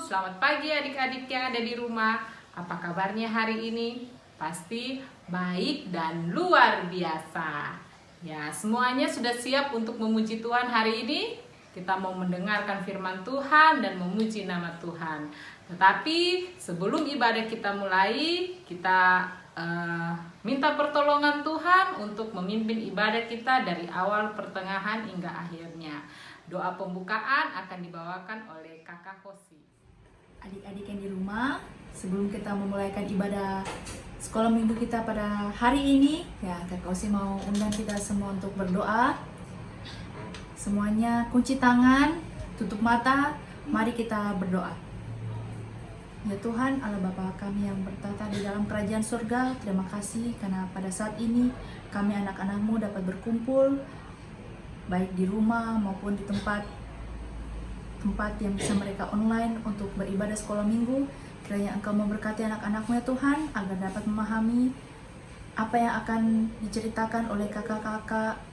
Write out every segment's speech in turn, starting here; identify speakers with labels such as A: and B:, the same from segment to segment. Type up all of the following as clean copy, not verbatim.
A: selamat pagi adik-adik yang ada di rumah. Apa kabarnya hari ini? Pasti baik dan luar biasa. Ya, semuanya sudah siap untuk memuji Tuhan hari ini? Kita mau mendengarkan firman Tuhan dan memuji nama Tuhan. Tetapi sebelum ibadah kita mulai, kita minta pertolongan Tuhan untuk memimpin ibadah kita dari awal, pertengahan, hingga akhirnya. Doa pembukaan akan dibawakan oleh Kakak Hosi.
B: Adik-adik yang di rumah, sebelum kita memulaikan ibadah sekolah minggu kita pada hari ini, ya Kakak Hosi mau undang kita semua untuk berdoa. Semuanya kunci tangan, tutup mata, mari kita berdoa. Ya Tuhan, Allah Bapa kami yang bertata di dalam kerajaan surga, terima kasih karena pada saat ini kami anak-anak-Mu dapat berkumpul baik di rumah maupun di tempat yang bisa mereka online untuk beribadah sekolah minggu. Kiranya Engkau memberkati anak-anak-Mu ya Tuhan, agar dapat memahami apa yang akan diceritakan oleh kakak-kakak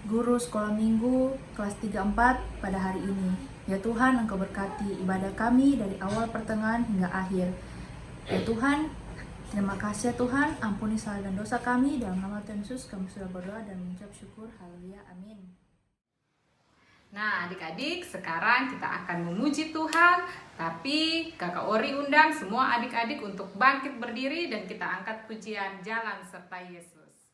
B: guru sekolah minggu kelas 3-4 pada hari ini. Ya Tuhan, Engkau berkati ibadah kami dari awal, pertengahan, hingga akhir. Ya Tuhan, terima kasih ya Tuhan, ampuni salah dan dosa kami. Dalam nama Tuhan Yesus kami sudah berdoa dan mengucap syukur. Haleluya, amin.
A: Nah adik-adik, sekarang kita akan memuji Tuhan. Tapi Kakak Ori undang semua adik-adik untuk bangkit berdiri dan kita angkat pujian Jalan Serta Yesus.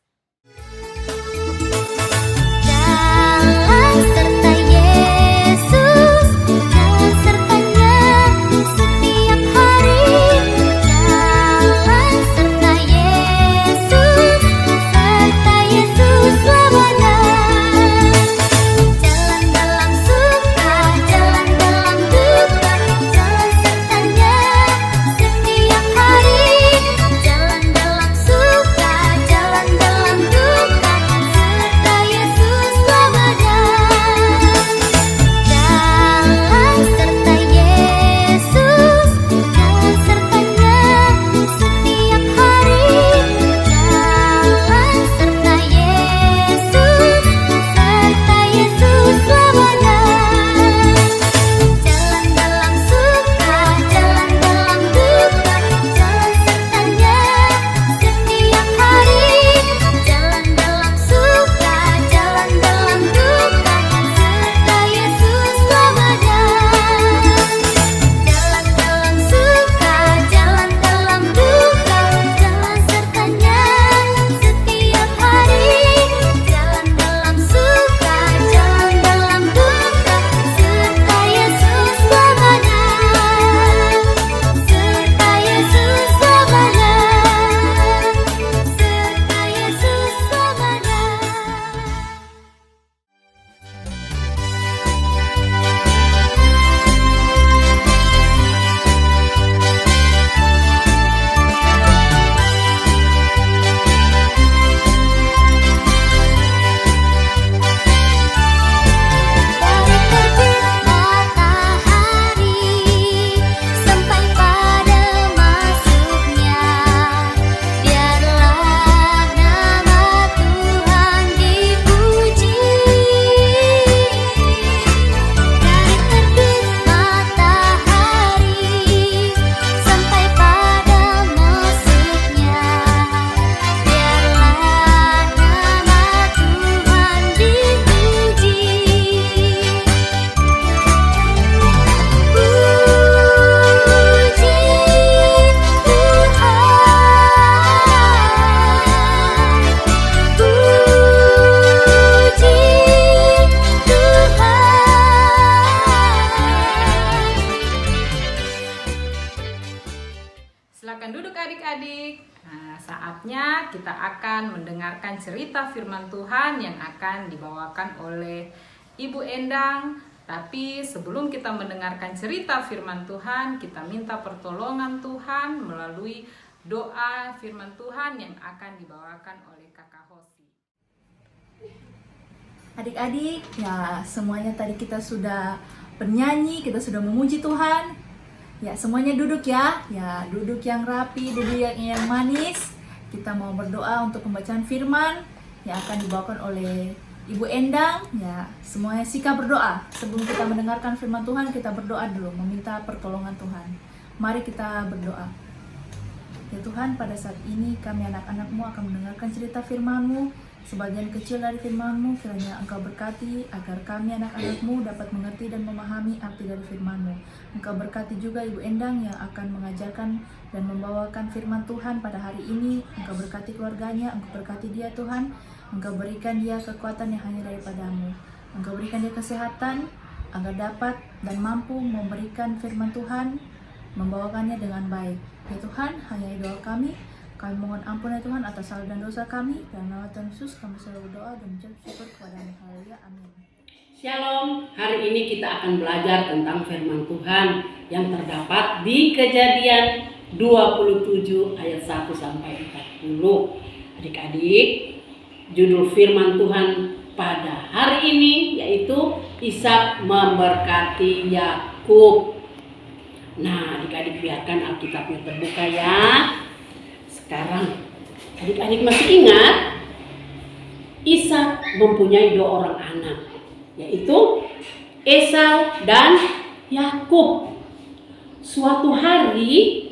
C: Jalan serta Yesus, jalan sertanya setiap hari. Jalan serta Yesus selamanya. Jalan dalam suka, jalan dalam duka, jalan sertanya setiap hari. Jalan dalam suka, jalan dalam duka, serta Yesus selamanya. Jalan serta Yesus, jalan sertanya setiap hari. Jalan serta Yesus selamanya. Jalan dalam suka, jalan dalam duka, jalan sertanya setiap hari. Jalan dalam suka, jalan dalam duka, serta Yesus selamanya. Jalan dalam suka, jalan dalam duka, jalan sertanya setiap hari. Jalan dalam suka, jalan dalam duka, serta Yesus selamanya. Serta Yesus selamanya. Serta Yesus selamanya. Dari terbit matahari sampai pada masuknya, biarlah nama Tuhan dipuji. Dari terbit matahari sampai pada masuknya, biarlah nama Tuhan dipuji. Puji Tuhan, puji Tuhan.
A: Silakan duduk adik-adik. Nah, saatnya kita akan mendengarkan cerita firman Tuhan yang akan dibawakan oleh Ibu Endang. Tapi sebelum kita mendengarkan cerita firman Tuhan, kita minta pertolongan Tuhan melalui doa firman Tuhan yang akan dibawakan oleh Kakak Hosi.
B: Adik-adik, ya semuanya tadi kita sudah bernyanyi, kita sudah memuji Tuhan. Ya semuanya duduk ya, duduk yang rapi, duduk yang manis. Kita mau berdoa untuk pembacaan firman yang akan dibawakan oleh Ibu Endang, ya semuanya Sika berdoa. Sebelum kita mendengarkan firman Tuhan, kita berdoa dulu, meminta pertolongan Tuhan. Mari kita berdoa. Ya Tuhan, pada saat ini kami anak-anak-Mu akan mendengarkan cerita firman-Mu. Sebagian kecil dari firman-Mu kiranya Engkau berkati agar kami anak-anak-Mu dapat mengerti dan memahami arti dari firman-Mu. Engkau berkati juga Ibu Endang yang akan mengajarkan dan membawakan firman Tuhan pada hari ini. Engkau berkati keluarganya, Engkau berkati dia Tuhan. Engkau berikan dia kekuatan yang hanya daripada-Mu. Engkau berikan dia kesehatan agar dapat dan mampu memberikan firman Tuhan, membawakannya dengan baik. Ya Tuhan, hanya doa kami. Kami mohon ampun ya Tuhan atas salah dan dosa kami. Dalam nama Tuhan Yesus kami selalu berdoa dan mengucap syukur kepada-Mu. Haleluya, amin.
D: Shalom, hari ini kita akan belajar tentang firman Tuhan yang terdapat di Kejadian 27 ayat 1 sampai 40. Adik-adik, judul firman Tuhan pada hari ini yaitu Ishak memberkati Yakub. Nah, adik-adik biarkan Alkitabnya terbuka ya. Sekarang, adik-adik masih ingat Ishak mempunyai 2 orang anak, yaitu Esau dan Yakub. Suatu hari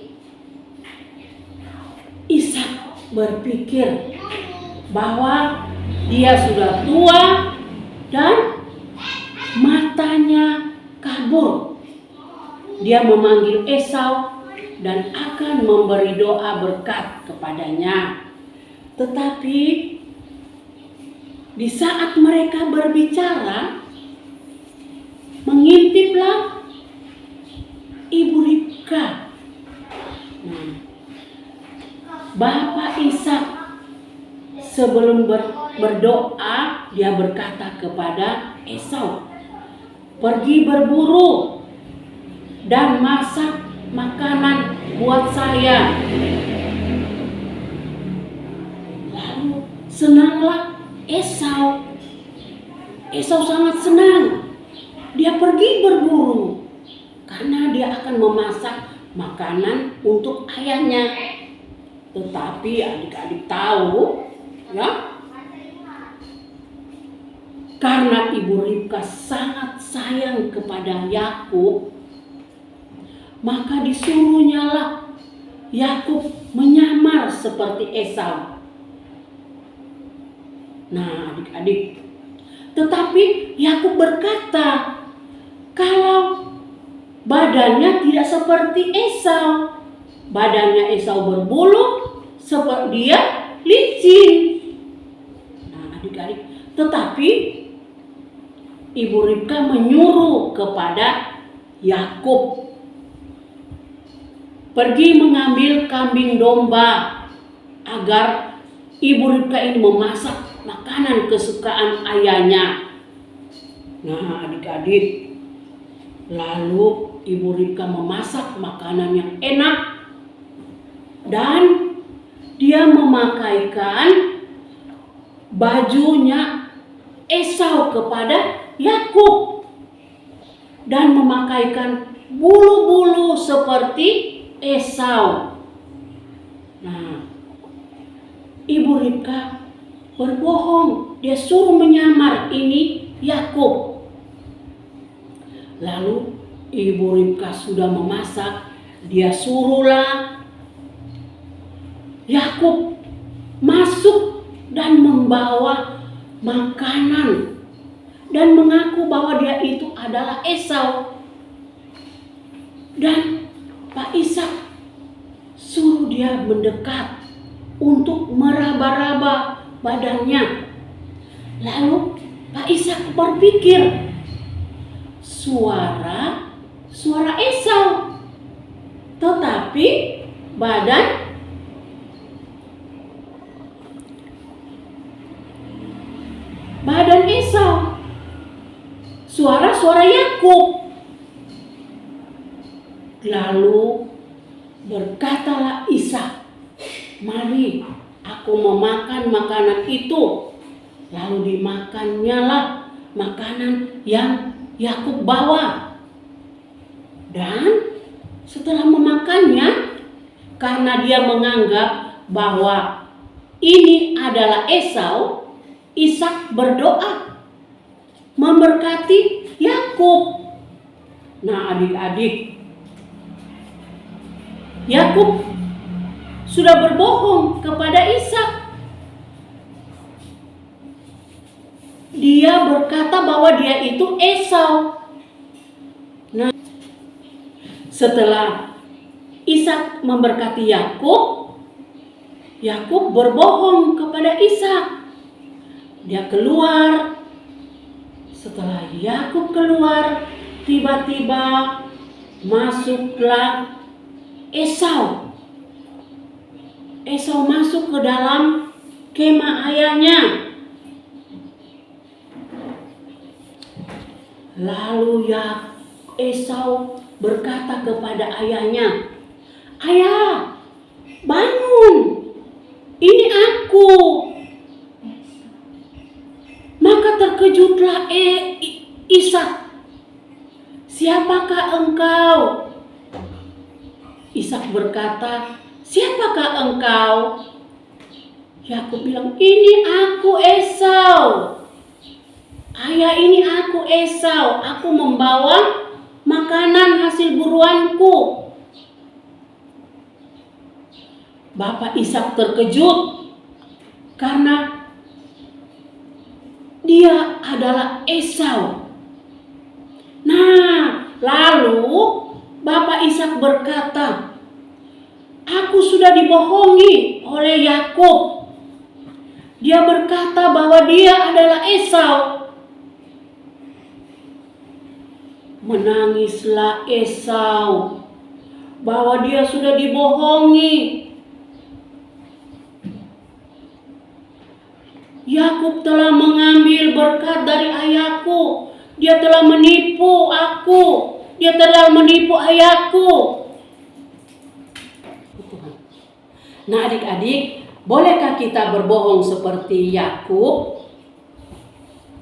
D: Ishak berpikir bahwa dia sudah tua dan matanya kabur. Dia memanggil Esau dan akan memberi doa berkat kepadanya. Tetapi di saat mereka berbicara, mengintiplah Ibu Ribka. Bapak Ishak sebelum berdoa, dia berkata kepada Esau, "Pergi berburu dan masak makanan buat saya." Lalu senanglah Esau. Esau sangat senang. Dia pergi berburu karena dia akan memasak makanan untuk ayahnya. Tetapi adik-adik tahu, ya, karena Ibu Ribka sangat sayang kepada Yakub, maka disuruhnyalah Yakub menyamar seperti Esau. Nah, adik-adik, tetapi Yakub berkata, kalau badannya tidak seperti Esau, badannya Esau berbulu, seperti dia licin. Nah, adik-adik, tetapi Ibu Ribka menyuruh kepada Yakub pergi mengambil kambing domba agar Ibu Ribka ini memasak makanan kesukaan ayahnya. Nah, adik-adik, lalu Ibu Ribka memasak makanan yang enak dan dia memakaikan bajunya Esau kepada Yakub dan memakaikan bulu-bulu seperti Esau. Nah, Ibu Ribka berbohong, dia suruh menyamar ini Yakub. Lalu Ibu Ribka sudah memasak, dia suruhlah Yakub masuk dan membawa makanan dan mengaku bahwa dia itu adalah Esau. Dan Pak Ishak suruh dia mendekat untuk meraba-raba badannya. Lalu Pak Ishak berpikir, suara Esau, tetapi badan Esau, suara Yakub. Lalu berkatalah Ishak, "Mari aku memakan makanan itu." Lalu dimakannya lah makanan yang Yakub bawa. Dan setelah memakannya, karena dia menganggap bahwa ini adalah Esau, Ishak berdoa memberkati Yakub. Nah, adik-adik, Yakub sudah berbohong kepada Ishak. Dia berkata bahwa dia itu Esau. Nah, setelah Ishak memberkati Yakub, Yakub berbohong kepada Ishak. Dia keluar. Setelah Yakub keluar, tiba-tiba masuklah Esau. Esau masuk ke dalam kemah ayahnya. Lalu Esau berkata kepada ayahnya, "Ayah, bangun, ini aku." Maka terkejutlah Ishak. "Siapakah engkau?" Ishak berkata, "Siapakah engkau?" Yakub bilang, "Ini aku Esau. Ayah, ini aku Esau. Aku membawa makanan hasil buruanku." Bapak Ishak terkejut karena dia adalah Esau. Nah, lalu Bapak Ishak berkata, "Aku sudah dibohongi oleh Yakub. Dia berkata bahwa dia adalah Esau." Menangislah Esau bahwa dia sudah dibohongi. Yakub telah mengambil berkat dari ayahku. Dia telah menipu aku. Dia telah menipu ayahku. Nah, adik-adik, bolehkah kita berbohong seperti Yakub?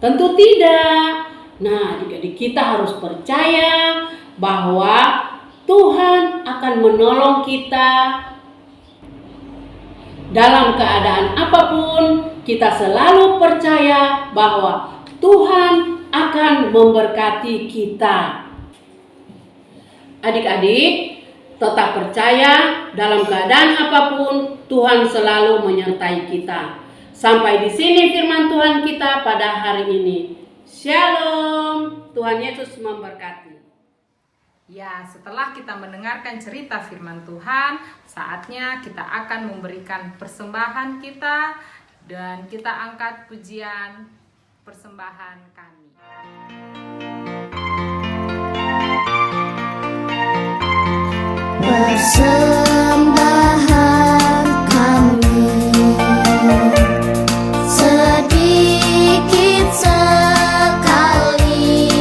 D: Tentu tidak. Nah, adik-adik, kita harus percaya bahwa Tuhan akan menolong kita dalam keadaan apapun. Kita selalu percaya bahwa Tuhan akan memberkati kita. Adik-adik, tetap percaya dalam keadaan apapun Tuhan selalu menyertai kita. Sampai di sini firman Tuhan kita pada hari ini. Shalom, Tuhan Yesus memberkati.
A: Ya, setelah kita mendengarkan cerita firman Tuhan, saatnya kita akan memberikan persembahan kita dan kita angkat pujian persembahan kami.
C: Persembahan kami sedikit sekali,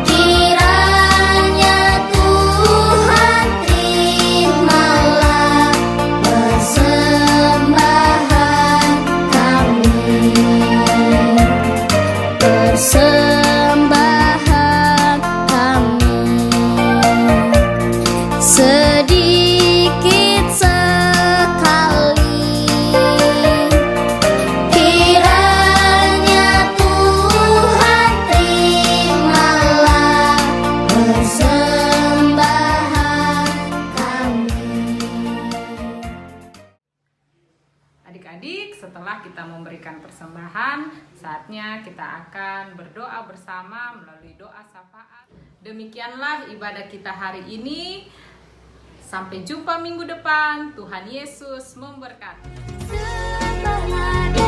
C: kiranya Tuhan terimalah persembahan kami. Persembahan kami sedikit sekali, kiranya Tuhan terimalah persembahan kami.
A: Adik-adik, setelah kita memberikan persembahan, saatnya kita akan berdoa bersama melalui doa syafaat. Demikianlah ibadah kita hari ini. Sampai jumpa minggu depan. Tuhan Yesus memberkati.
C: Sembahlah